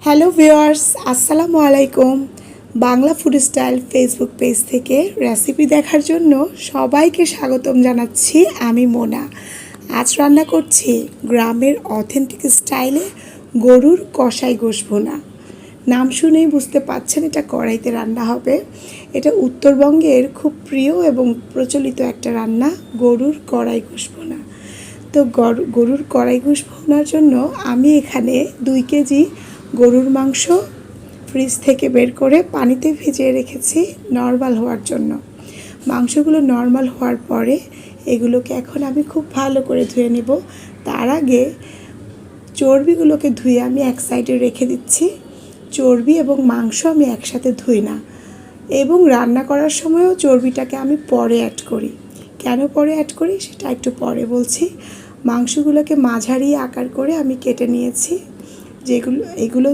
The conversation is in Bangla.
হ্যালো ভিউয়ার্স, আসসালামু আলাইকুম। Bangla food style Facebook page থেকে রেসিপি দেখার জন্য সবাইকে স্বাগতম জানাচ্ছি। আমি মোনা। আজ রান্না করছি গ্রামের অথেন্টিক স্টাইলে গরুর কষাই গোশ ভুনা। নাম শুনেই বুঝতে পাচ্ছেন এটা কড়াইতে রান্না হবে। এটা উত্তরবঙ্গের খুব প্রিয় এবং প্রচলিত একটা রান্না, গরুর কড়াই গোশ ভুনা। তো গরুর কড়াই গোশ ভুনার জন্য আমি এখানে 2 কেজি গরুর মাংস ফ্রিজ থেকে বের করে পানিতে ভিজিয়ে রেখেছি নরমাল হওয়ার জন্য। মাংসগুলো নরমাল হওয়ার পরে এগুলোকে এখন আমি খুব ভালো করে ধুয়ে নেব। তার আগে চর্বিগুলোকে ধুয়ে আমি এক সাইডে রেখে দিচ্ছি। চর্বি এবং মাংস আমি একসাথে ধুই না, এবং রান্না করার সময়ও চর্বিটাকে আমি পরে অ্যাড করি। কেন পরে অ্যাড করি সেটা একটু পরে বলছি। মাংসগুলোকে মাঝারি আকার করে আমি কেটে নিয়েছি। এগুলো